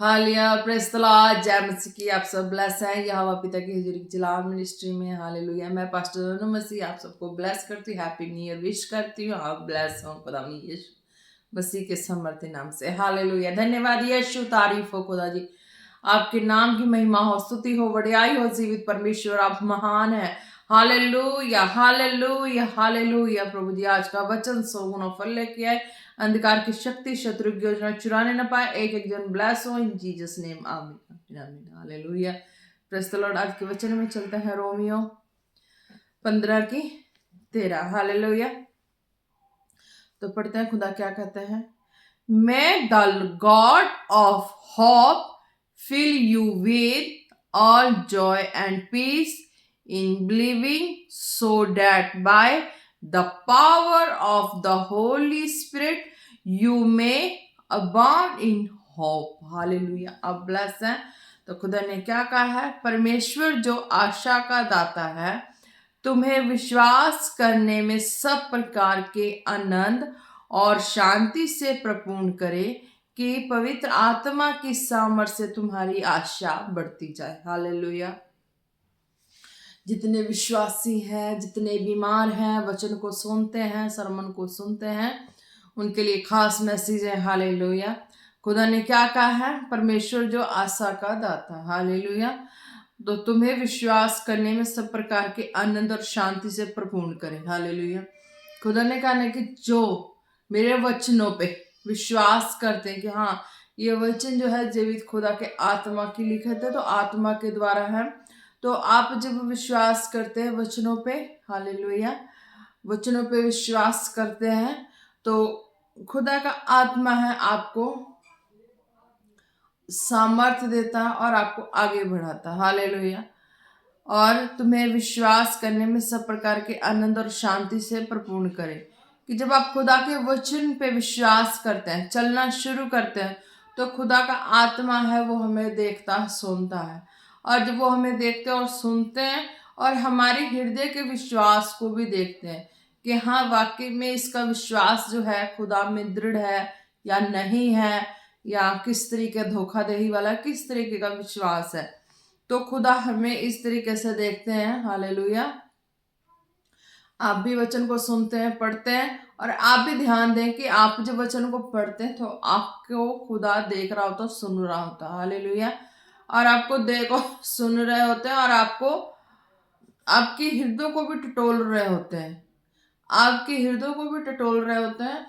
Hallelujah, praise the Lord, जय मसीह की। आप सब ब्लेस हैं यहोवा पिता की हुजूरी की जलाल मिनिस्ट्री में। हालेलुया। मैं पास्टर अनु मसीह आप सबको ब्लेस करती हूँ, हैप्पी न्यू ईयर विश करती हूँ। आप ब्लेस हो खुदावंद यीशु मसीह के समर्थी नाम से। हालेलुया। धन्यवाद यीशु, तारीफ हो खुदा जी, आपके नाम की महिमा हो, स्तुति हो, बड़ाई हो। जीवित परमेश्वर आप महान है। Hallelujah, hallelujah, hallelujah. प्रभु जी आज का वचन सो गुना फल लेके आए, अंधकार की शक्ति शत्रु की योजना चुराने न पाए। एक एक जन ब्लेस हो इन जीसस नेम, आमीन आमीन। Hallelujah, praise the Lord. आज के वचन में चलते हैं रोमियो 15:13। हालेलुया। तो पढ़ते हैं, खुदा क्या कहते हैं। May the God of hope fill you with all joy and peace in believing, so that by the power of the Holy Spirit you may abound in hope. Hallelujah. अब bless है। तो खुदा ने क्या कहा है, परमेश्वर जो आशा का दाता है तुम्हें विश्वास करने में सब प्रकार के आनंद और शांति से प्रपूर्ण करे, कि पवित्र आत्मा की सामर्थ्य से तुम्हारी आशा बढ़ती जाए। हालेलुया। जितने विश्वासी हैं, जितने बीमार हैं, वचन को सुनते हैं, सरमन को सुनते हैं, उनके लिए खास मैसेज है। हालेलुया। खुदा ने क्या कहा है, परमेश्वर जो आशा का दाता। हालेलुया। तो तुम्हें विश्वास करने में सब प्रकार के आनंद और शांति से प्रपूर्ण करे। हालेलुया। खुदा ने कहा कि जो मेरे वचनों पे विश्वास करते हैं कि हाँ ये वचन जो है जीवित खुदा के आत्मा की लिखत है, तो आत्मा के द्वारा है। तो आप जब विश्वास करते हैं वचनों पे, हालेलुया, वचनों पे विश्वास करते हैं तो खुदा का आत्मा है आपको सामर्थ्य देता है और आपको आगे बढ़ाता है। हालेलुया। और तुम्हें विश्वास करने में सब प्रकार के आनंद और शांति से प्रपूर्ण करे। कि जब आप खुदा के वचन पे विश्वास करते हैं, चलना शुरू करते हैं, तो खुदा का आत्मा है वो हमें देखता सुनता है। और जब वो हमें देखते और सुनते हैं और हमारे हृदय के विश्वास को भी देखते हैं कि हाँ वाकई में इसका विश्वास जो है खुदा में दृढ़ है या नहीं है, या किस तरीके धोखाधड़ी वाला किस तरीके का विश्वास है, तो खुदा हमें इस तरीके से देखते हैं। हालेलुया। आप भी वचन को सुनते हैं, पढ़ते हैं, और आप भी ध्यान दें कि आप जब वचन को पढ़ते हैं तो आपको खुदा देख रहा होता, सुन रहा होता। हालेलुया। और आपको देखो सुन रहे होते हैं और आपको आपके हृदय को भी टटोल रहे होते हैं, आपके हृदय को भी टटोल रहे होते हैं।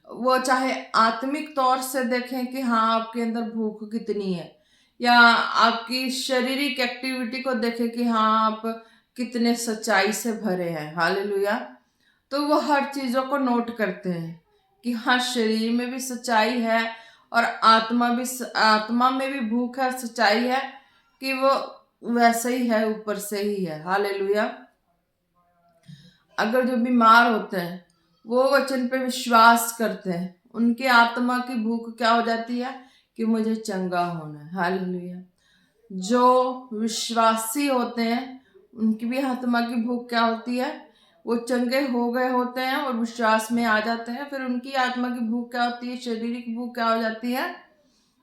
वो चाहे आत्मिक तौर से देखें कि हाँ आपके अंदर भूख कितनी है, या आपकी शारीरिक एक्टिविटी को देखें कि हाँ आप कितने सच्चाई से भरे हैं। हालेलुया। तो वो हर चीजों को नोट करते हैं कि हाँ शरीर में भी सच्चाई है और आत्मा में भी भूख है, सच्चाई है, कि वो वैसे ही है, ऊपर से ही है। हालेलुया। अगर जो बीमार होते हैं वो वचन पे विश्वास करते हैं, उनके आत्मा की भूख क्या हो जाती है कि मुझे चंगा होना है। हालेलुया। जो विश्वासी होते हैं उनकी भी आत्मा की भूख क्या होती है, वो चंगे हो गए होते हैं और विश्वास में आ जाते हैं। फिर उनकी आत्मा की भूख क्या होती है, शारीरिक भूख क्या हो जाती है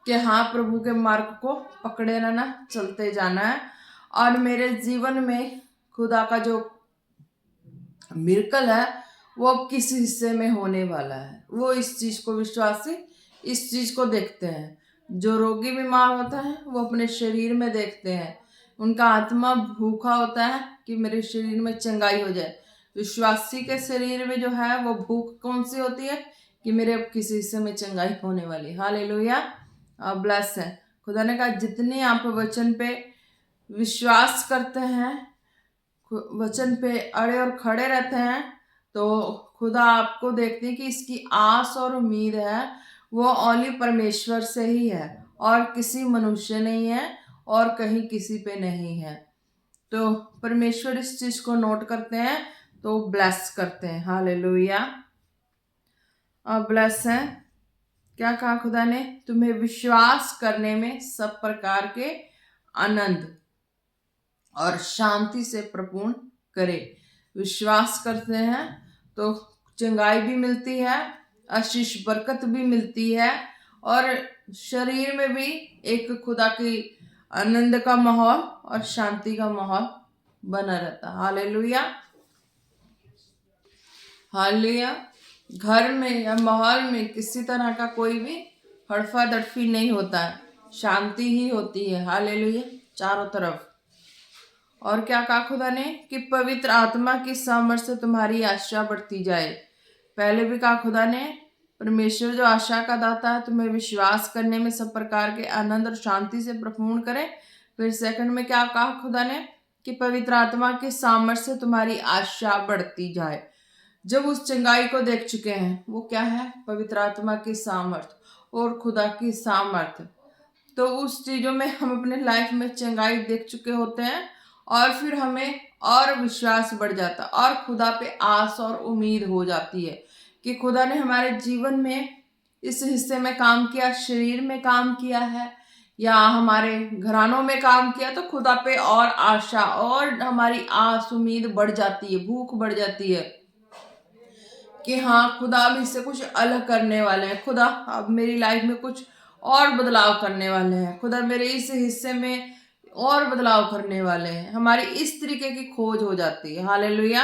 कि हाँ प्रभु के मार्ग को पकड़े रहना, चलते जाना है। और मेरे जीवन में खुदा का जो मिरेकल है वो अब किस हिस्से में होने वाला है, वो इस चीज को विश्वासी इस चीज को देखते हैं। जो रोगी बीमार होता है वो अपने शरीर में देखते हैं, उनका आत्मा भूखा होता है कि मेरे शरीर में चंगाई हो जाए। विश्वासी के शरीर में जो है वो भूख कौन सी होती है कि मेरे अब किसी हिस्से में चंगाई होने वाली। हालेलुया। आप ब्लेस है। खुदा ने कहा जितने आप वचन पे विश्वास करते हैं, वचन पे अड़े और खड़े रहते हैं, तो खुदा आपको देखते हैं कि इसकी आस और उम्मीद है वो ओनली परमेश्वर से ही है और किसी मनुष्य नहीं है और कहीं किसी पे नहीं है। तो परमेश्वर इस चीज को नोट करते हैं तो ब्लेस करते हैं। हालेलुया। अब ब्लेस है। क्या कहा खुदा ने, तुम्हें विश्वास करने में सब प्रकार के आनंद और शांति से प्रपूर्ण करे। विश्वास करते हैं तो चंगाई भी मिलती है, आशीष बरकत भी मिलती है, और शरीर में भी एक खुदा की आनंद का माहौल और शांति का माहौल बना रहता। Hallelujah, hallelujah. घर में या माहौल में किसी तरह का कोई भी हड़फा दड़फी नहीं होता है, शांति ही होती है। हालेलुया, चारों तरफ। और क्या कहा खुदा ने कि पवित्र आत्मा की सामर्थ्य से तुम्हारी आशा बढ़ती जाए। पहले भी कहा खुदा ने परमेश्वर जो आशा का दाता है तुम्हें विश्वास करने में सब प्रकार के आनंद और शांति से प्रपूर्ण करे। फिर सेकंड में क्या कहा खुदा ने कि पवित्र आत्मा के सामर्थ्य से तुम्हारी आशा बढ़ती जाए। जब उस चंगाई को देख चुके हैं, वो क्या है? पवित्र आत्मा की सामर्थ्य और खुदा की सामर्थ्य। तो उस चीजों में हम अपने लाइफ में चंगाई देख चुके होते हैं और फिर हमें और विश्वास बढ़ जाता और खुदा पे आस और उम्मीद हो जाती है कि खुदा ने हमारे जीवन में इस हिस्से में काम किया, शरीर में काम किया है या हमारे घरानों में काम किया, तो खुदा पे और आशा और हमारी आस उम्मीद बढ़ जाती है, भूख बढ़ जाती है कि हाँ खुदा अब इससे कुछ अलग करने वाले हैं, खुदा अब मेरी लाइफ में कुछ और बदलाव करने वाले हैं, खुदा मेरे इस हिस्से में और बदलाव करने वाले हैं। हमारी इस तरीके की खोज हो जाती है। हालेलुया।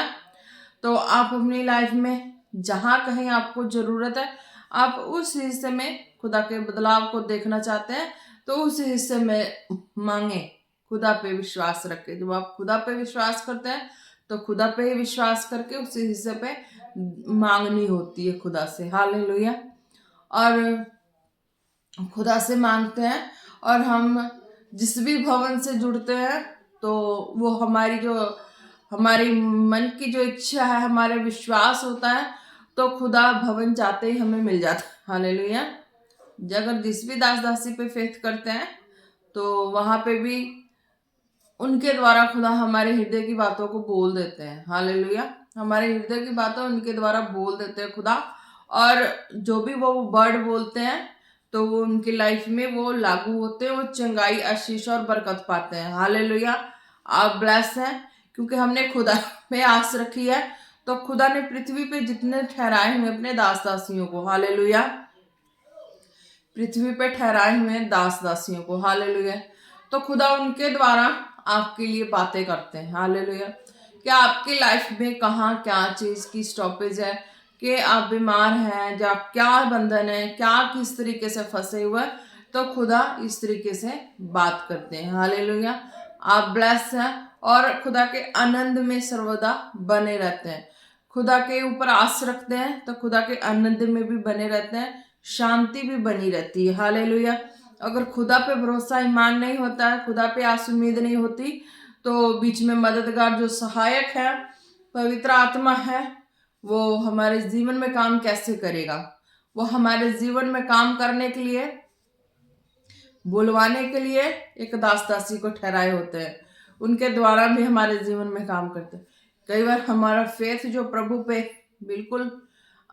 तो आप अपनी लाइफ में जहाँ कहीं आपको जरूरत है, आप उस हिस्से में खुदा के बदलाव को देखना चाहते हैं, तो उस हिस्से में मांगे, खुदा पे विश्वास रखें। जब आप खुदा पे विश्वास करते हैं तो खुदा पे ही विश्वास करके उस हिस्से पे मांगनी होती है खुदा से। हालेलुया। और खुदा से मांगते हैं और हम जिस भी भवन से जुड़ते हैं तो वो हमारी मन की जो इच्छा है, हमारे विश्वास होता है, तो खुदा भवन जाते ही हमें मिल जाता है। हालेलुया। अगर जिस भी दास दासी पे फेथ करते हैं तो वहां पे भी उनके द्वारा खुदा हमारे हृदय की बातों को बोल देते हैं। हालेलुया। हमारे हृदय की बातें उनके द्वारा बोल देते हैं खुदा, और जो भी वो वर्ड बोलते हैं तो वो उनकी लाइफ में वो लागू होते हैं, वो चंगाई, आशीष और बरकत पाते हैं। हालेलुया। आप ब्लेस हैं क्योंकि हमने खुदा में आस रखी है। तो खुदा ने पृथ्वी पे जितने ठहराए हुए अपने दास दासियों को, हालेलुया, पृथ्वी पे ठहराए हुए दास दासियों को, हालेलुया, तो खुदा उनके द्वारा आपके लिए बातें करते हैं। हालेलुया। क्या आपकी लाइफ में कहाँ क्या चीज की स्टॉपेज है, कि आप बीमार हैं या क्या बंधन है, क्या किस तरीके से फंसे हुए, तो खुदा इस तरीके से बात करते हैं। हालेलुया। आप ब्लेस हैं और खुदा के आनंद में सर्वदा बने रहते हैं। खुदा के ऊपर आस रखते हैं तो खुदा के आनंद में भी बने रहते हैं, शांति भी बनी रहती है। हालेलुया। अगर खुदा पे भरोसा ईमान नहीं होता है, खुदा पे आस उम्मीद नहीं होती, तो बीच में मददगार जो सहायक है, पवित्र आत्मा है, वो हमारे जीवन में काम कैसे करेगा? वो हमारे जीवन में काम करने के लिए, बुलवाने के लिए एक दास दासी को ठहराए होते हैं, उनके द्वारा भी हमारे जीवन में काम करते हैं। कई बार हमारा फेथ जो प्रभु पे बिल्कुल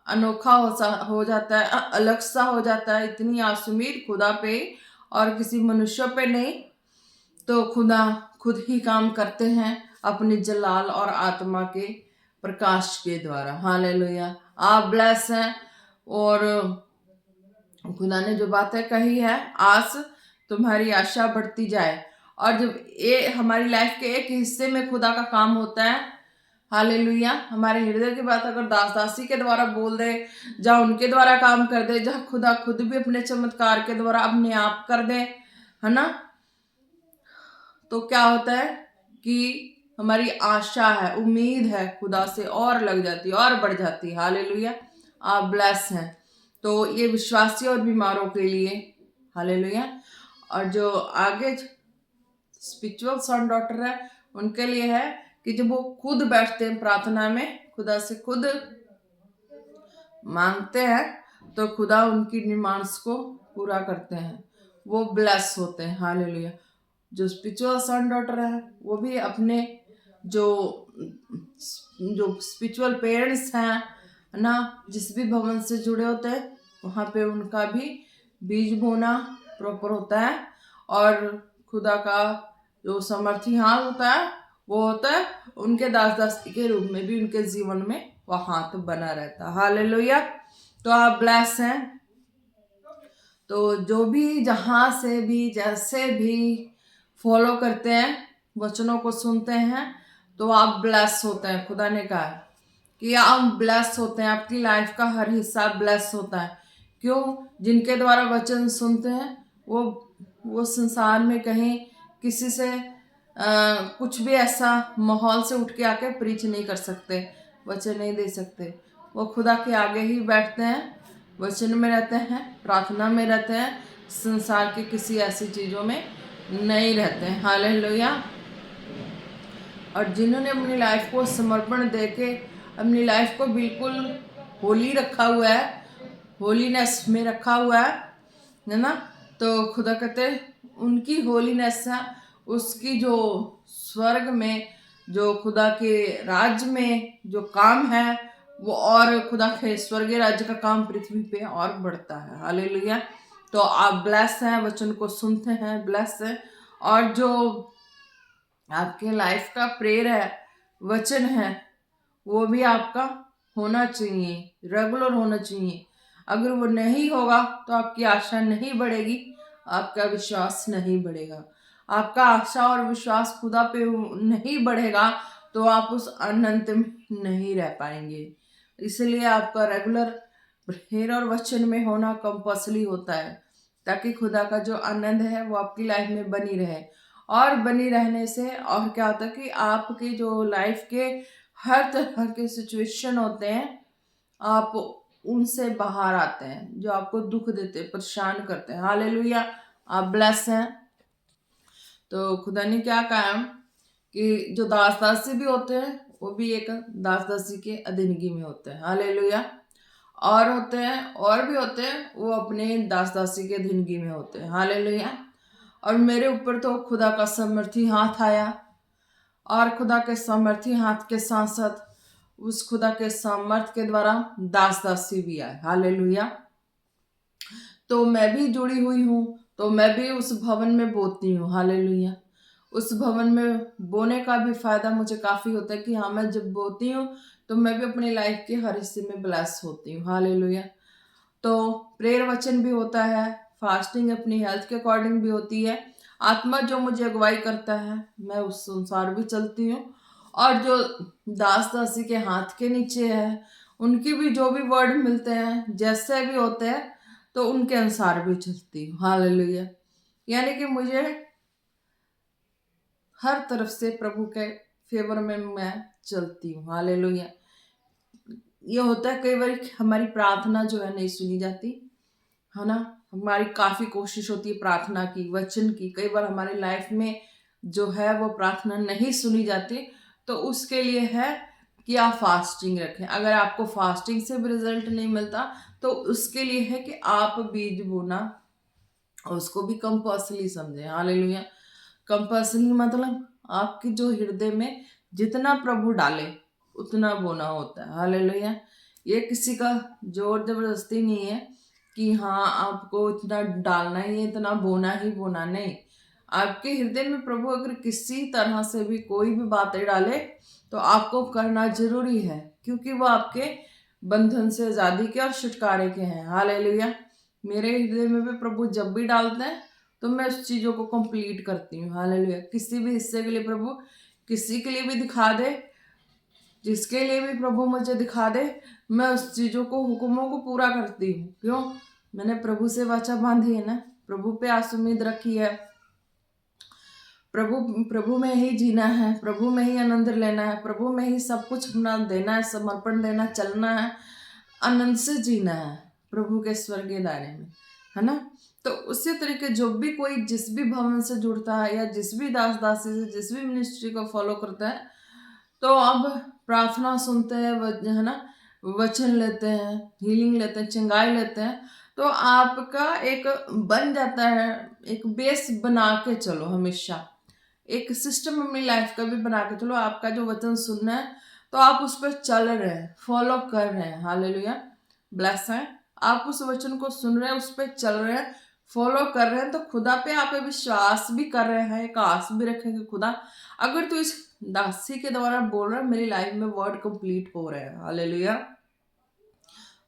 अनोखा हो जाता है, अलग सा हो जाता है, इतनी आसुमीर खुदा पे और किसी मनुष्य पे नहीं, तो खुदा खुद ही काम करते हैं अपनी जलाल और आत्मा के प्रकाश के द्वारा। हालेलुया। आप ब्लेस हैं और खुदा ने जो बातें कही है, आस तुम्हारी आशा बढ़ती जाए। और जब ये हमारी लाइफ के एक हिस्से में खुदा का काम होता है, हालेलुया, हमारे हृदय की बात अगर दास दासी के द्वारा बोल दे, जहाँ उनके द्वारा काम कर दे, जहाँ खुदा खुद भी अपने चमत्कार के द्वारा अपने आप कर दे, है ना, तो क्या होता है कि हमारी आशा है, उम्मीद है खुदा से और लग जाती है और बढ़ जाती है। हालेलुया। आप ब्लेस हैं। तो ये विश्वासी और बीमारों के लिए, हालेलुया, और जो आगे स्पिरिचुअल सन डॉटर है उनके लिए है कि जब वो खुद बैठते हैं प्रार्थना में, खुदा से खुद मांगते हैं, तो खुदा उनकी डिमांड्स को पूरा करते हैं, वो ब्लेस होते हैं। हालेलुया। जो स्पिरिचुअल सन डॉटर है वो भी अपने जो स्पिरिचुअल पेरेंट्स हैं ना, जिस भी भवन से जुड़े होते हैं, वहाँ पे उनका भी बीज बोना प्रॉपर होता है, और खुदा का जो समर्थी हाथ होता है वो होता है उनके दास दासी के रूप में भी उनके जीवन में वह हाथ बना रहता है। हालेलुया। तो आप ब्लेस हैं। तो जो भी जहाँ से भी जैसे भी फॉलो करते हैं, वचनों को सुनते हैं, तो आप ब्लेस होते हैं। खुदा ने कहा है कि आप ब्लेस होते हैं, आपकी लाइफ का हर हिस्सा ब्लेस होता है। क्यों? जिनके द्वारा वचन सुनते हैं वो संसार में कहीं किसी से कुछ भी ऐसा माहौल से उठ के आके प्रीच नहीं कर सकते, वचन नहीं दे सकते। वो खुदा के आगे ही बैठते हैं, वचन में रहते हैं, प्रार्थना में रहते हैं, संसार की किसी ऐसी चीज़ों में नहीं रहते हैं। हालेलुया। और जिन्होंने अपनी लाइफ को समर्पण देके अपनी लाइफ को बिल्कुल होली रखा हुआ है, होलीनेस में रखा हुआ है ना, तो खुदा कहते उनकी होलीनेस है, उसकी जो स्वर्ग में, जो खुदा के राज्य में जो काम है, वो और खुदा के स्वर्गीय राज्य का काम पृथ्वी पे और बढ़ता है। हालेलुया। तो आप ब्लेस हैं, वचन को सुनते हैं, ब्लेस हैं। और जो आपके लाइफ का प्रेयर है, वचन है, वो भी आपका होना चाहिए, रेगुलर होना चाहिए। अगर वो नहीं होगा तो आपकी आशा नहीं बढ़ेगी, आपका विश्वास नहीं बढ़ेगा। आपका आशा और विश्वास खुदा पे नहीं बढ़ेगा तो आप उस अनंत में नहीं रह पाएंगे। इसलिए आपका रेगुलर प्रेयर और वचन में होना कंपल्सरी होता है, ताकि खुदा का जो आनंद है वो आपकी लाइफ में बनी रहे। और बनी रहने से और क्या होता है कि आपके जो लाइफ के हर तरह के सिचुएशन होते हैं, आप उनसे बाहर आते हैं, जो आपको दुख देते, परेशान करते हैं। हालेलुया। आप ब्लेस हैं। तो खुदा ने क्या कहा कि जो दास दासी भी होते हैं वो भी एक दास दासी के अधीनगी में होते हैं। हालेलुया। और होते हैं, और भी होते हैं, वो अपने दास दासी के अधीनगी में होते हैं। हालेलुया। और मेरे ऊपर तो खुदा का सामर्थी हाथ आया, और खुदा के सामर्थी हाथ के साथ साथ उस खुदा के सामर्थ के द्वारा दास दासी भी आए। हालेलुया। तो मैं भी जुड़ी हुई हूँ, तो मैं भी उस भवन में बोती हूँ। हालेलुया। उस भवन में बोने का भी फायदा मुझे काफी होता है कि हाँ, मैं जब बोती हूँ तो मैं भी अपनी लाइफ के हर हिस्से में ब्लेस होती हूँ। हालेलुया। तो प्रेयर वचन भी होता है, फास्टिंग अपनी हेल्थ के अकॉर्डिंग भी होती है। आत्मा जो मुझे अगुवाई करता है मैं उस अनुसार भी चलती हूँ। और जो दास दासी के हाथ के नीचे है, उनकी भी जो भी वर्ड मिलते हैं, जैसे भी होते हैं, तो उनके अनुसार भी चलती हूँ। हालेलुया। यानी कि मुझे हर तरफ से प्रभु के फेवर में मैं चलती हूँ। हालेलुया। ये होता है कई बार हमारी प्रार्थना जो है नहीं सुनी जाती है ना। हमारी काफी कोशिश होती है प्रार्थना की, वचन की, कई बार हमारी लाइफ में जो है वो प्रार्थना नहीं सुनी जाती। तो उसके लिए है कि आप फास्टिंग रखें। अगर आपको फास्टिंग से भी रिजल्ट नहीं मिलता तो उसके लिए है कि आप बीज बोना उसको भी कंपल्सरी समझें। हालेलुया। कंपल्सरी मतलब आपकी जो हृदय में जितना प्रभु डाले उतना बोना होता है। हालेलुया। ये किसी का जोर जबरदस्ती नहीं है कि हाँ आपको इतना डालना ही है, इतना बोना ही बोना, नहीं। आपके हृदय में प्रभु अगर किसी तरह से भी कोई भी बातें डाले तो आपको करना जरूरी है, क्योंकि वो आपके बंधन से आजादी के और छुटकारे के हैं। हालेलुया। मेरे हृदय में भी प्रभु जब भी डालते हैं तो मैं उस चीजों को कंप्लीट करती हूँ। हालेलुया। किसी भी हिस्से के लिए प्रभु किसी के लिए भी दिखा दे, जिसके लिए भी प्रभु मुझे दिखा दे, मैं उस चीजों को, हुक्मों को पूरा करती हूँ। क्यों? मैंने प्रभु से वाचा बांधी है ना, प्रभु पे आस उम्मीद रखी है। प्रभु प्रभु में ही जीना है, प्रभु में ही आनंद लेना है, प्रभु में ही सब कुछ अपना देना है, समर्पण देना, चलना है, आनंद से जीना है प्रभु के स्वर्गीय दायरे में, है ना। तो उसी तरीके जो भी कोई जिस भी भवन से जुड़ता है या जिस भी दास दासी से जिस भी मिनिस्ट्री को फॉलो करता है, तो अब प्रार्थना सुनते हैं, है ना, वचन लेते हैं, हीलिंग लेते हैं, चंगाई लेते हैं, तो आपका एक बन जाता है, एक बेस बना के चलो हमेशा, एक सिस्टम अपनी लाइफ का भी बना के चलो। आपका जो वचन सुनना है तो आप उस पर चल रहे हैं, फॉलो कर रहे हैं। हालेलुया। ब्लेस है। आप उस वचन को सुन रहे हैं, उस पर चल रहे हैं, फॉलो कर रहे हैं, तो खुदा पे आप विश्वास भी कर रहे हैं, एक आस भी रखेंगे। खुदा अगर तू इस दासी के द्वारा बोल रहा है मेरी लाइफ में वर्ड कंप्लीट हो रहे हैं। हालेलुया।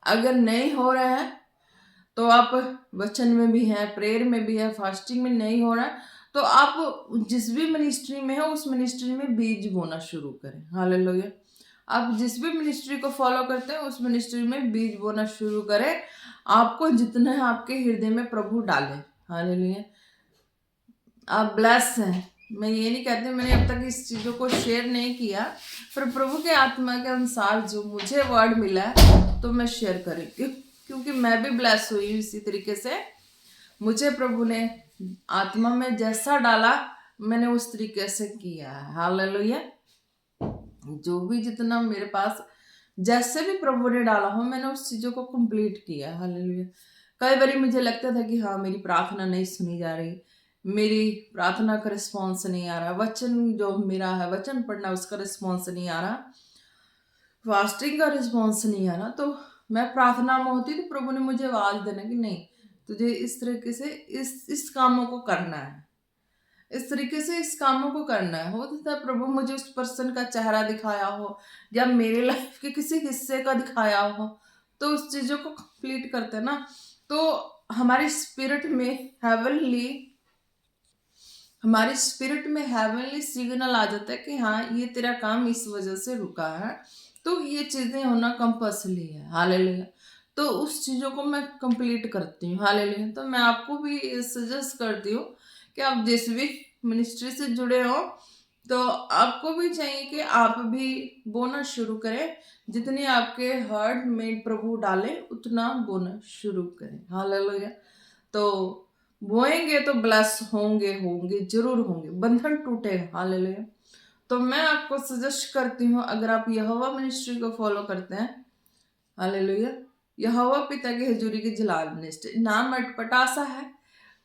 अगर नहीं हो रहे हैं तो आप वचन में भी हैं, प्रेयर में भी है, फास्टिंग में नहीं हो रहा है, तो आप जिस भी मिनिस्ट्री में हो उस मिनिस्ट्री में बीज बोना शुरू करें। हालेलुया। आप जिस भी मिनिस्ट्री को फॉलो करते हैं उस मिनिस्ट्री में बीज बोना शुरू करें, आपको जितने आपके हृदय में प्रभु डाले। हालेलुया। आप ब्लेस हैं। मैं ये नहीं कहती, मैंने अब तक इस चीज़ों को शेयर नहीं किया, पर प्रभु के आत्मा के अनुसार जो मुझे वर्ड मिला है तो मैं शेयर करी, क्योंकि मैं भी ब्लेस हुई इसी तरीके से। मुझे प्रभु ने आत्मा में जैसा डाला मैंने उस तरीके से किया है। हालेलुया। जो भी जितना मेरे पास जैसे भी प्रभु ने डाला हो मैंने उस चीज़ों को कंप्लीट किया। हालेलुया। कई बार मुझे लगता था कि हाँ मेरी प्रार्थना नहीं सुनी जा रही, मेरी प्रार्थना का रिस्पॉन्स नहीं आ रहा, वचन जो मेरा है वचन पढ़ना उसका रिस्पॉन्स नहीं आ रहा, फास्टिंग का रिस्पॉन्स नहीं आ रहा। तो मैं प्रार्थना में होती तो प्रभु ने मुझे आवाज़ देना कि नहीं, तुझे इस तरीके से इस कामों को करना है, इस तरीके से इस कामों को करना है। हो सकता है प्रभु मुझे उस पर्सन का चेहरा दिखाया हो या मेरे लाइफ के किसी हिस्से का दिखाया हो, तो उस चीज़ों को कंप्लीट करते ना, तो हमारी स्पिरिट में हेवनली सिग्नल आ जाता है कि हाँ ये तेरा काम इस वजह से रुका है, तो ये चीज़ें होना कंपल्सरी है। हालेलुया। तो उस चीज़ों को मैं कंप्लीट करती हूँ। हालेलुया। तो मैं आपको भी सजेस्ट करती हूँ कि आप जिस भी मिनिस्ट्री से जुड़े हो तो आपको भी चाहिए कि आप भी बोना शुरू करें, जितनी आपके हार्ट में प्रभु डाले उतना बोना शुरू करें। हालेलुया। तो बोएंगे तो ब्लेस होंगे, जरूर होंगे, बंधन टूटेगा। हालेलुया। तो मैं आपको सजेस्ट करती हूँ, अगर आप यहोवा मिनिस्ट्री को फॉलो करते हैं, हालेलुया, यहोवा पिता की हजूरी की जलाल मिनिस्ट्री, नाम अटपटा सा है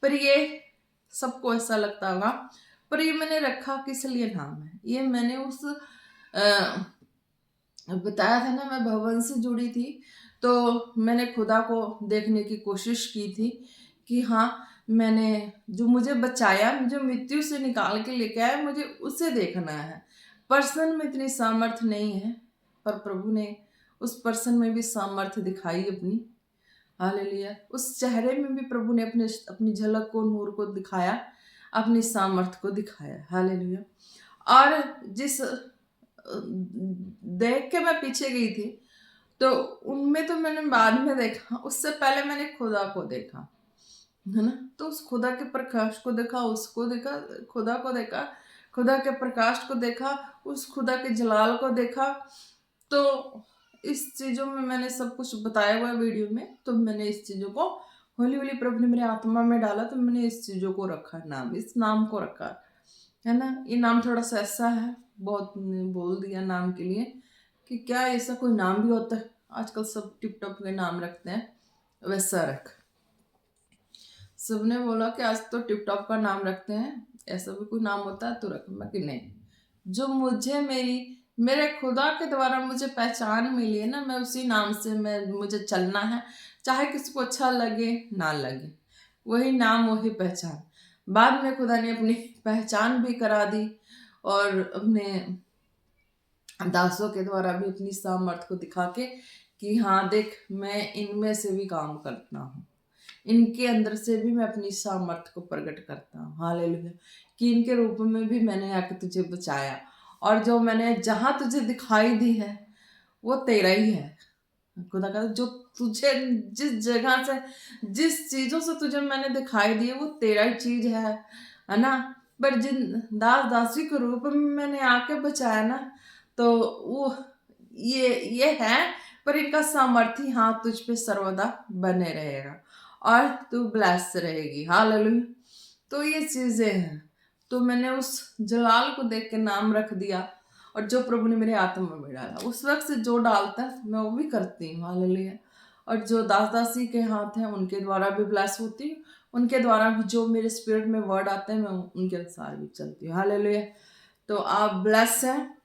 पर ये सबको ऐसा लगता होगा, पर ये मैंने रखा किस लिए नाम है, ये मैंने उस बताया था ना, मैं भवन से जुड़ी थी तो मैंने खुदा को देखने की कोशिश की थी कि हाँ मैंने जो मुझे बचाया, जो मृत्यु से निकाल के लेके आया, मुझे उसे देखना है। पर्सन में इतनी सामर्थ्य नहीं है, पर प्रभु ने उस पर्सन में भी सामर्थ्य दिखाई अपनी। हालेलुया। उस चेहरे में भी प्रभु ने अपनी झलक को, नूर को दिखाया, अपनी सामर्थ्य को दिखाया। हालेलुया। और जिस देख के मैं पीछे गई थी तो उनमें तो मैंने बाद में देखा, उससे पहले मैंने खुदा को देखा, है ना। तो उस खुदा के प्रकाश को देखा, उसको देखा, खुदा को देखा, खुदा के प्रकाश को देखा, उस खुदा के जलाल को देखा। तो इस चीज़ों में मैंने सब कुछ बताया हुआ है वीडियो में, तो मैंने इस चीज़ों को हौली हौली प्रभु ने मेरे आत्मा में डाला, तो मैंने इस चीज़ों को रखा नाम, इस नाम को रखा, है ना। ये नाम थोड़ा सा ऐसा है, बहुत बोल दिया नाम के लिए कि क्या ऐसा कोई नाम भी होता है, आजकल सब टिप टॉप के नाम रखते हैं, वैसा रख। सबने बोला कि आज तो टिप टॉप का नाम रखते हैं, ऐसा भी कोई नाम होता है तो रख। मैं कि नहीं, जो मुझे मेरे खुदा के द्वारा मुझे पहचान मिली है ना, मैं उसी नाम से मुझे चलना है, चाहे किसी को अच्छा लगे ना लगे, वही नाम वही पहचान। बाद में खुदा ने अपनी पहचान भी करा दी और अपने दासों के द्वारा भी अपनी सामर्थ्य को दिखा के कि हाँ देख मैं इनमें से भी काम करता हूँ, इनके अंदर से भी मैं अपनी सामर्थ्य को प्रकट करता हूँ। हालेलुया। कि इनके रूप में भी मैंने आके तुझे बचाया, और जो मैंने जहाँ तुझे दिखाई दी है वो तेरा ही है। खुदा का जो तुझे जिस जगह से, जिस चीजों से तुझे मैंने दिखाई दी है वो तेरा ही चीज है ना। पर जिन दास दासी के रूप में मैंने आके बचाया ना, तो वो ये है, पर इनका सामर्थ्य हाथ तुझ पे सर्वदा बने रहेगा और तू ब्लेस रहेगी। हालेलुया। तो ये चीजें हैं, तो मैंने उस जलाल को देख के नाम रख दिया, और जो प्रभु ने मेरे आत्मा में डाला उस वक्त से जो डालता है मैं वो भी करती हूँ। हालेलुया। और जो दास दासी के हाथ हैं उनके द्वारा भी ब्लेस होती हूँ, उनके द्वारा भी जो मेरे स्पिरिट में वर्ड आते हैं मैं उनके अनुसार भी चलती हूँ। हालेलुया। तो आप ब्लेस हैं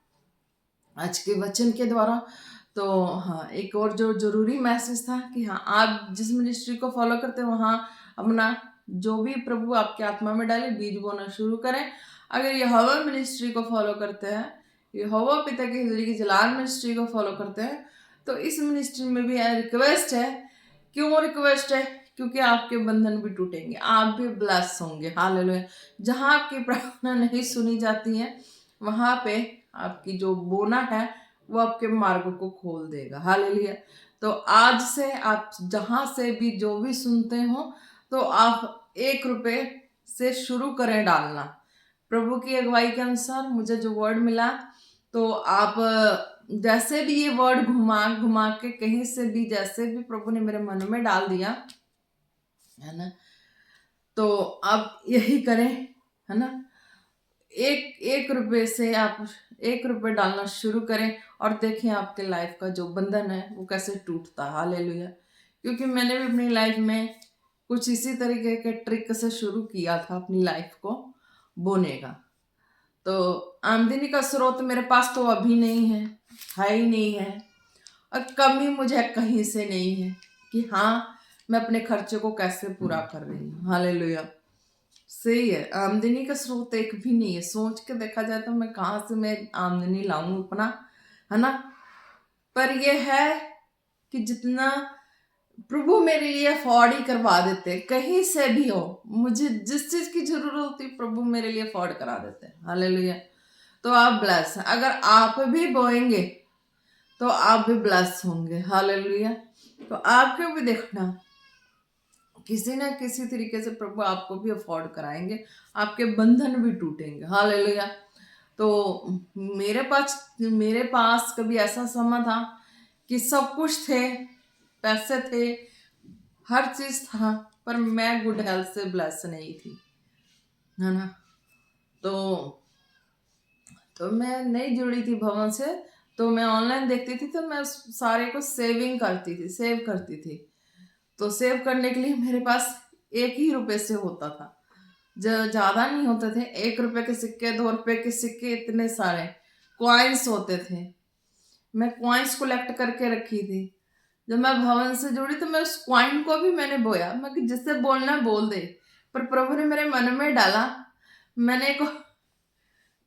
आज के वचन के द्वारा। तो हाँ, एक और जो जरूरी मैसेज था कि हाँ आप जिस मिनिस्ट्री को फॉलो करते हैं वहाँ अपना जो भी प्रभु आपके आत्मा में डाले बीज बोना शुरू करें। अगर यहोवा मिनिस्ट्री को फॉलो करते हैं, यहोवा पिता की हजूरी की जलाल मिनिस्ट्री को फॉलो करते हैं, तो इस मिनिस्ट्री में भी रिक्वेस्ट है। क्यों रिक्वेस्ट है? क्योंकि आपके बंधन भी टूटेंगे, आप भी ब्लेस होंगे। हालेलुया। जहाँ आपकी प्रार्थना नहीं सुनी जाती है, वहां पे आपकी जो बोना है वो आपके मार्ग को खोल देगा। हालेलुया। तो आज से आप जहां से भी जो भी सुनते हो, तो आप 1 रुपए से शुरू करें डालना। प्रभु की अगुवाई के अनुसार मुझे जो वर्ड मिला, तो आप जैसे भी ये वर्ड घुमा घुमा के कहीं से भी, जैसे भी प्रभु ने मेरे मन में डाल दिया है ना, तो आप यही करें, है ना। 1 रुपए से आप 1 रुपए डालना शुरू करें और देखें आपके लाइफ का जो बंधन है वो कैसे टूटता है। हालेलुया। क्योंकि मैंने भी अपनी लाइफ में कुछ इसी तरीके के ट्रिक से शुरू किया था अपनी लाइफ को बोने का। तो आमदनी का स्रोत मेरे पास तो अभी नहीं है ही नहीं है, और कमी मुझे कहीं से नहीं है कि हाँ मैं अपने खर्चे को कैसे पूरा कर रही हूँ। हालेलुया। सही है, आमदनी का स्रोत एक भी नहीं है। सोच के देखा जाए तो मैं कहाँ से मैं आमदनी लाऊं अपना, है ना। पर ये है कि जितना प्रभु मेरे लिए अफोर्ड ही करवा देते, कहीं से भी हो, मुझे जिस चीज की जरूरत होती प्रभु मेरे लिए अफोर्ड करा देते हैं। हालेलुया। तो आप ब्लेस हैं। अगर आप भी बोएंगे तो आप भी ब्लेस होंगे। हालेलुया। तो आपको भी देखना, किसी ना किसी तरीके से प्रभु आपको भी अफोर्ड कराएंगे, आपके बंधन भी टूटेंगे। हालेलुया। तो मेरे पास कभी ऐसा समय था कि सब कुछ थे, पैसे थे, हर चीज था, पर मैं गुड हेल्थ से ब्लेस नहीं थी, है ना। तो मैं नहीं जुड़ी थी भवन से, तो मैं ऑनलाइन देखती थी, तो मैं उस सारे को सेविंग करती थी, सेव करती थी। तो सेव करने के लिए मेरे पास 1 ही रुपए से होता था, ज्यादा नहीं होते थे। 1 रुपए के सिक्के, 2 रुपए के सिक्के, इतने सारे क्वाइंस होते थे। मैं क्वाइंस कलेक्ट करके रखी थी। जब मैं भवन से जुड़ी तो मैं उस क्वाइन को भी मैंने बोया, मैं कि जिससे बोलना है बोल दे। पर प्रभु ने मेरे मन में डाला, मैंने एक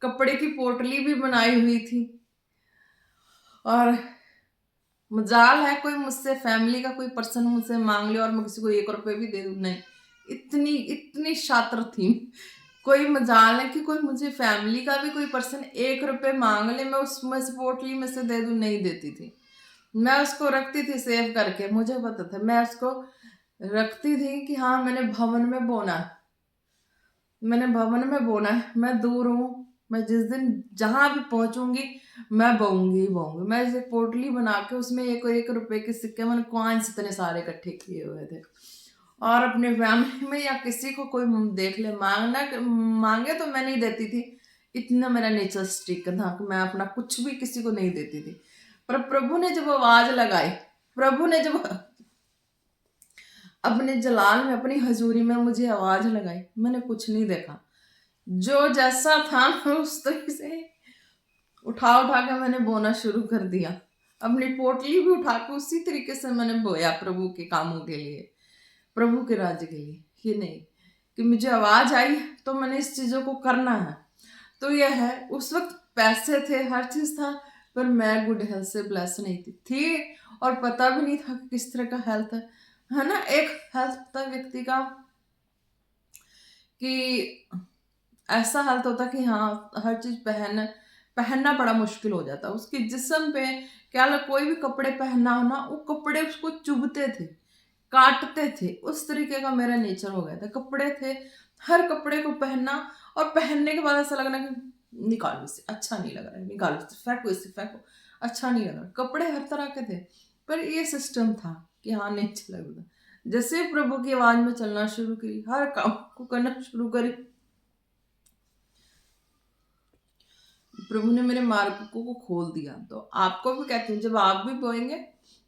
कपड़े की पोटली भी बनाई हुई थी, और मजाल है कोई मुझसे फैमिली का कोई पर्सन मुझसे मांग ले और मैं किसी को 1 रुपए भी दे दूं, नहीं। इतनी इतनी शातिर थी। कोई मजाल है कि कोई मुझे फैमिली का भी कोई पर्सन 1 रुपए मांग ले, मैं उसमें से पोटली में से दे दूं, नहीं देती थी। मैं उसको रखती थी सेव करके, मुझे पता था मैं उसको रखती थी कि हाँ मैंने भवन में बोना है, मैंने भवन में बोना है। मैं दूर हूँ, मैं जिस दिन जहां भी पहुंचूंगी मैं बोऊंगी ही बोऊंगी। मैं ऐसे पोटली बना के उसमें 1 1 रुपए के सिक्के, मैंने कॉइन्स इतने सारे इकट्ठे किए हुए थे। और अपने फैमिली में या किसी को कोई देख ले मांगे तो मैं नहीं देती थी। इतना मेरा नेचर स्ट्रिक्ट था कि मैं अपना कुछ भी किसी को नहीं देती थी। पर प्रभु ने जब आवाज लगाई, प्रभु ने जब अपने जलाल में, अपनी हजूरी में मुझे आवाज लगाई, मैंने कुछ नहीं देखा। जो जैसा था मैं उस तरीके से उठा उठा के मैंने बोना शुरू कर दिया। अपनी पोटली भी उठा के उसी तरीके से मैंने बोया प्रभु के कामों के लिए, प्रभु के राज्य के लिए। ये नहीं कि मुझे आवाज आई तो मैंने इस चीजों को करना है। तो यह है, उस वक्त पैसे थे, हर चीज था, पर मैं गुड हेल्थ से ब्लेस नहीं थी और पता भी नहीं था कि किस तरह का हेल्थ है ना। एक हेल्थ होता व्यक्ति का कि ऐसा हेल्थ होता कि हाँ हर चीज पहनना बड़ा मुश्किल हो जाता उसके जिस्म पे। क्या लग, कोई भी कपड़े पहनना हो ना, वो कपड़े उसको चुभते थे, काटते थे। उस तरीके का मेरा नेचर हो गया था। कपड़े थे, हर कपड़े को पहनना, और पहनने के बाद ऐसा लगना कि निकालो इसे, अच्छा नहीं लग रहा है, निकालो इसे, फेंको इसे, फेंको, अच्छा नहीं लग रहा। कपड़े हर तरह के थे, पर ये सिस्टम था कि हाँ नहीं अच्छा लग रहा। जैसे प्रभु की आवाज में चलना शुरू करी, हर काम को करना शुरू करी, प्रभु ने मेरे मार्ग को खोल दिया। तो आपको भी कहती हूँ, जब आप भी बोएंगे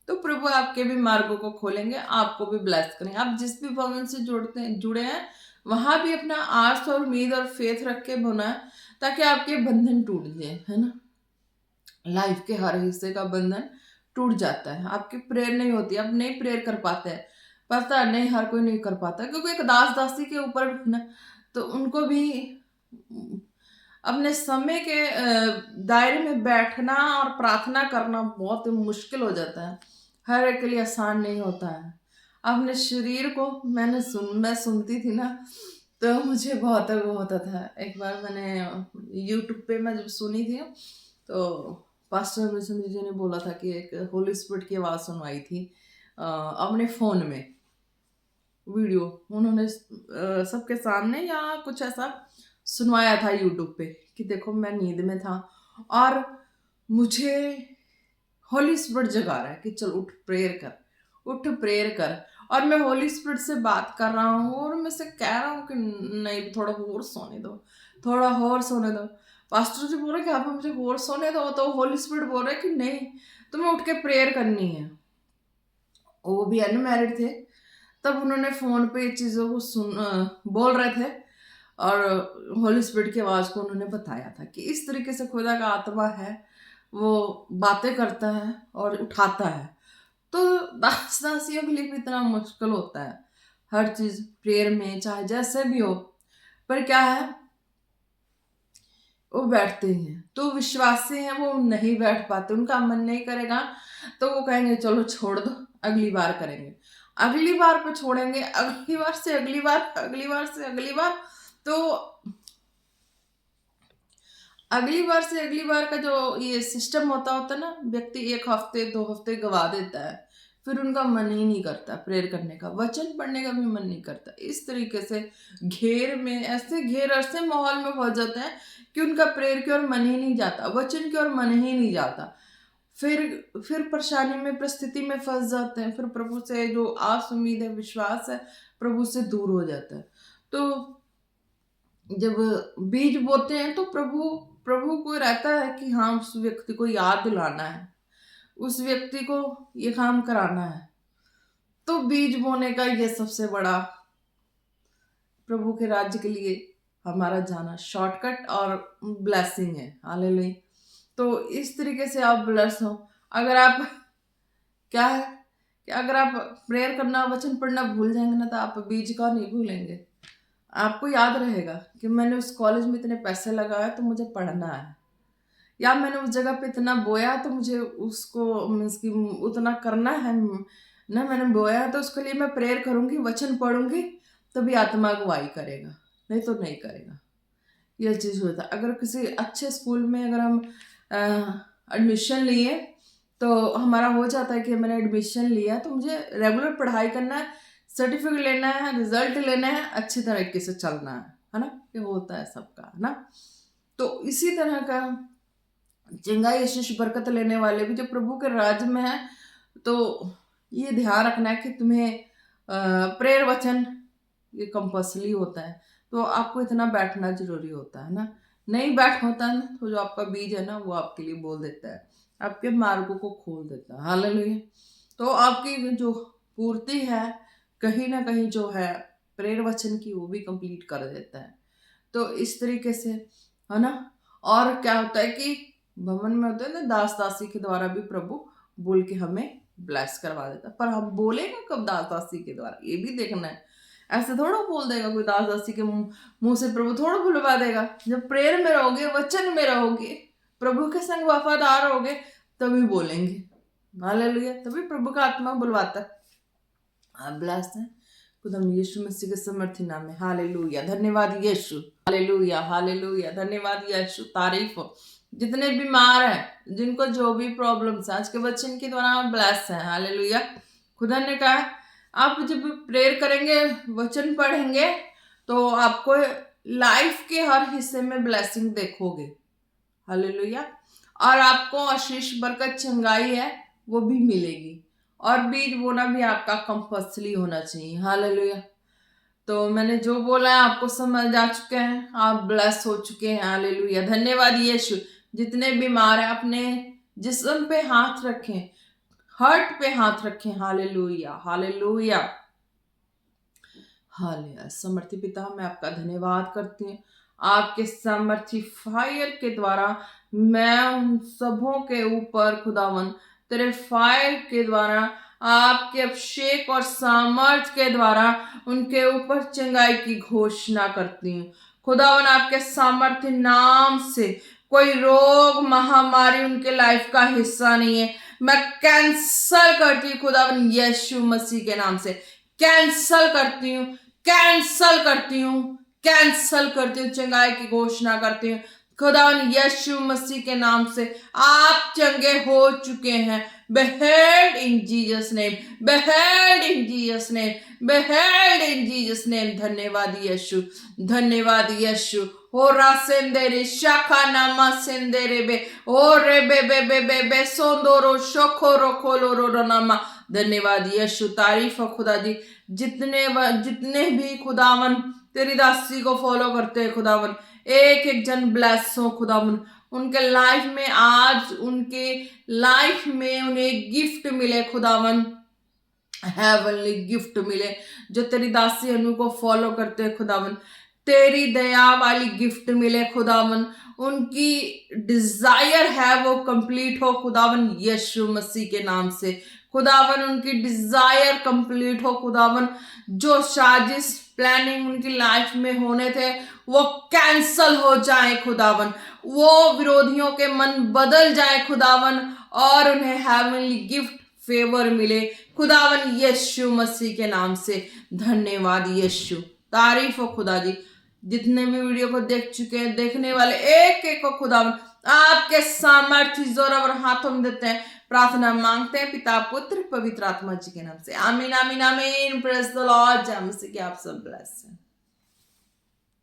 तो प्रभु आपके भी मार्गों को खोलेंगे, आपको भी ब्लेस करेंगे। आप जिस भी भवन से जुड़े हैं, वहां भी अपना आस और उम्मीद और फेथ रख के बोना है, ताकि आपके बंधन टूट जाए, है ना। लाइफ के हर हिस्से का बंधन टूट जाता है। आपकी प्रेयर नहीं होती, आप नहीं प्रेयर कर पाते हैं, पता नहीं, हर कोई नहीं कर पाता, क्योंकि एक दास दासी के ऊपर ना, तो उनको भी अपने समय के दायरे में बैठना और प्रार्थना करना बहुत मुश्किल हो जाता है। हर एक के लिए आसान नहीं होता है। अपने शरीर को मैं सुनती थी ना, तो मुझे बहुत वो होता था। एक बार मैंने यूट्यूब पे मैं जब सुनी थी, तो पास्टर मिशनरी जी ने बोला था कि एक होली स्पिरिट की आवाज़ सुनवाई थी अपने फ़ोन में वीडियो, उन्होंने सबके सामने या कुछ ऐसा सुनवाया था यूट्यूब पे कि देखो मैं नींद में था और मुझे होली स्पिरिट जगा रहा है कि चल उठ प्रेयर कर, उठ प्रेयर कर। और मैं होली स्पिरिट से बात कर रहा हूँ और मैं से कह रहा हूँ कि नहीं थोड़ा और सोने दो, थोड़ा और सोने दो। पास्टर जी बोल रहे कि आप मुझे और सोने दो, तो होली स्पिरिट बोल रहे कि नहीं तुम्हें उठ के प्रेयर करनी है। वो भी अनमैरिड थे, तब उन्होंने फोन पे चीज़ों को बोल रहे थे और होली स्पिरिट की आवाज़ को उन्होंने बताया था कि इस तरीके से खुदा का आत्मा है, वो बातें करता है और उठाता है। तो दास दासियों के लिए भी इतना मुश्किल होता है हर चीज़ प्रेयर में, चाहे जैसे भी हो, पर क्या है वो बैठते ही हैं। तो विश्वासी हैं वो नहीं बैठ पाते, उनका मन नहीं करेगा तो वो कहेंगे चलो छोड़ दो, अगली बार करेंगे, अगली बार पे छोड़ेंगे, अगली बार से अगली बार, अगली बार से अगली बार। तो अगली बार से अगली बार का जो ये सिस्टम होता है ना, व्यक्ति 1 हफ्ते 2 हफ्ते गवा देता है, फिर उनका मन ही नहीं करता प्रेयर करने का, वचन पढ़ने का भी मन नहीं करता। इस तरीके से घेर में ऐसे माहौल में पहुंच जाते हैं कि उनका प्रेयर की ओर मन ही नहीं जाता, वचन की ओर मन ही नहीं जाता। फिर परेशानी में, परिस्थिति में फंस जाते हैं, फिर प्रभु से जो आस उम्मीद है, विश्वास है, प्रभु से दूर हो जाता है। तो जब बीज बोते हैं तो प्रभु प्रभु को रहता है कि हाँ उस व्यक्ति को याद दिलाना है, उस व्यक्ति को ये काम कराना है। तो बीज बोने का ये सबसे बड़ा प्रभु के राज्य के लिए हमारा जाना शॉर्टकट और ब्लेसिंग है। हालेलुया। तो इस तरीके से आप ब्लेस हो। अगर आप क्या है कि अगर आप प्रेयर करना, वचन पढ़ना भूल जाएंगे ना, तो आप बीज का नहीं भूलेंगे। आपको याद रहेगा कि मैंने उस कॉलेज में इतने पैसे लगाए तो मुझे पढ़ना है, या मैंने उस जगह पे इतना बोया तो मुझे उसको मीन्स की उतना करना है ना, मैंने बोया तो उसके लिए मैं प्रेयर करूंगी, वचन पढ़ूंगी, तभी आत्मा अगुवाई करेगा, नहीं तो नहीं करेगा। यह चीज़ होता है। अगर किसी अच्छे स्कूल में अगर हम एडमिशन लिए तो हमारा हो जाता है कि मैंने एडमिशन लिया तो मुझे रेगुलर पढ़ाई करना है, सर्टिफिकेट लेना है, रिजल्ट लेना है, अच्छी तरीके से चलना है ना, ये होता है सबका, है ना। तो इसी तरह का चंगाई आशीष बरकत लेने वाले भी जो प्रभु के राज्य में है, तो ये ध्यान रखना है कि तुम्हें प्रेयर वचन ये कंपल्सरी होता है, तो आपको इतना बैठना जरूरी होता है ना। नहीं बैठ होता है ना, तो जो आपका बीज है ना वो आपके लिए बोल देता है, आपके मार्गों को खोल देता है। हालेलुया। तो आपकी जो पूर्ति है कहीं ना कहीं जो है प्रेयर वचन की, वो भी कंप्लीट कर देता है। तो इस तरीके से, है ना। और क्या होता है कि भवन में होता है ना, दास दासी के द्वारा भी प्रभु बोल के हमें ब्लेस करवा देता है। पर हम बोलेगा कब दास दासी के द्वारा, ये भी देखना है। ऐसे थोड़ा बोल देगा कोई दास दासी के मुंह से प्रभु थोड़ा बुलवा देगा। जब प्रेयर में रहोगे, वचन में रहोगे, प्रभु के संग वफादार रहोगे, तभी बोलेंगे। हालेलुया। तभी प्रभु का आत्मा बुलवाता है। आप ब्लेस हैं खुदा यीशु मसीह के समर्थी नाम में। हालेलुया। धन्यवाद यीशु। Hallelujah, hallelujah. धन्यवाद यीशु। तारीफ हो। जितने बीमार हैं, जिनको जो भी प्रॉब्लम्स है, आज के वचन के द्वारा आप ब्लेस हैं। हालेलुया। खुदा ने कहा आप जब प्रेयर करेंगे, वचन पढ़ेंगे, तो आपको लाइफ के हर हिस्से में ब्लेसिंग देखोगे। हालेलुया। और आपको आशीष बरकत चंगाई है वो भी मिलेगी। और बीज बोना भी आपका कंपल्सरी होना चाहिए। हालेलुया। तो मैंने जो बोला है आपको समझ आ चुके हैं, आप ब्लेस हो चुके हैं। हालेलुया। धन्यवाद यीशु। जितने बीमार हैं अपने जिस्म पे हाथ रखें, हार्ट पे हाथ रखें। Hallelujah, hallelujah, hallelujah. समर्थी पिता, मैं आपका धन्यवाद करती हूँ। आपके सामर्थी फायर के द्वारा मैं उन सबों के ऊपर खुदावन तेरे फायर के द्वारा, आपके अभिषेक और सामर्थ के द्वारा उनके ऊपर चंगाई की घोषणा करती हूँ। खुदावन आपके सामर्थ्य नाम से कोई रोग महामारी उनके लाइफ का हिस्सा नहीं है। मैं कैंसल करती हूँ खुदावन यीशु मसीह के नाम से कैंसल करती हूँ, कैंसल करती हूँ, कैंसल करती हूँ, चंगाई की घोषणा करती हूँ। खुदावन यीशु मसीह के नाम से आप चंगे हो चुके हैं। Behold in Jesus name, behold in Jesus name, behold in Jesus name। धन्यवाद यीशु, धन्यवाद यीशु। हो रासेंदेरे शाखा नामा सेंदेरे बे ओ रे बे सोंदोरो शोखोरो खोलोरो नामा। धन्यवाद यीशु, तारीफ हो खुदा जी। जितने भी खुदावन तेरी दासी को फॉलो करते हैं खुदावन, एक एक जन ब्लेस हो खुदावन। उनके लाइफ में आज उनके लाइफ में उन्हें गिफ्ट मिले खुदावन, हेवनली गिफ्ट मिले। जो तेरी दासी अनु को फॉलो करते हैं खुदावन, तेरी दया वाली गिफ्ट मिले खुदावन। उनकी डिजायर है वो कंप्लीट हो खुदावन यीशु मसीह के नाम से। खुदावन उनकी डिजायर कंप्लीट हो खुदावन। जो साजिश प्लानिंग उनकी लाइफ में होने थे वो कैंसल हो जाए खुदावन। वो विरोधियों के मन बदल जाए खुदावन और उन्हें हेवनली गिफ्ट फेवर मिले खुदावन यीशु मसीह के नाम से। धन्यवाद यीशु, तारीफ हो खुदा जी। जितने भी वीडियो को देख चुके हैं, देखने वाले एक एक को खुदावन आपके सामर्थ्य जोर और हाथों में देते हैं। प्रार्थना मांगते हैं पिता पुत्र पवित्र आत्मा जी के नाम से। आमीन आमीन आमीन। Praise the Lord. जय मसीह की आप सब ब्लेस हैं।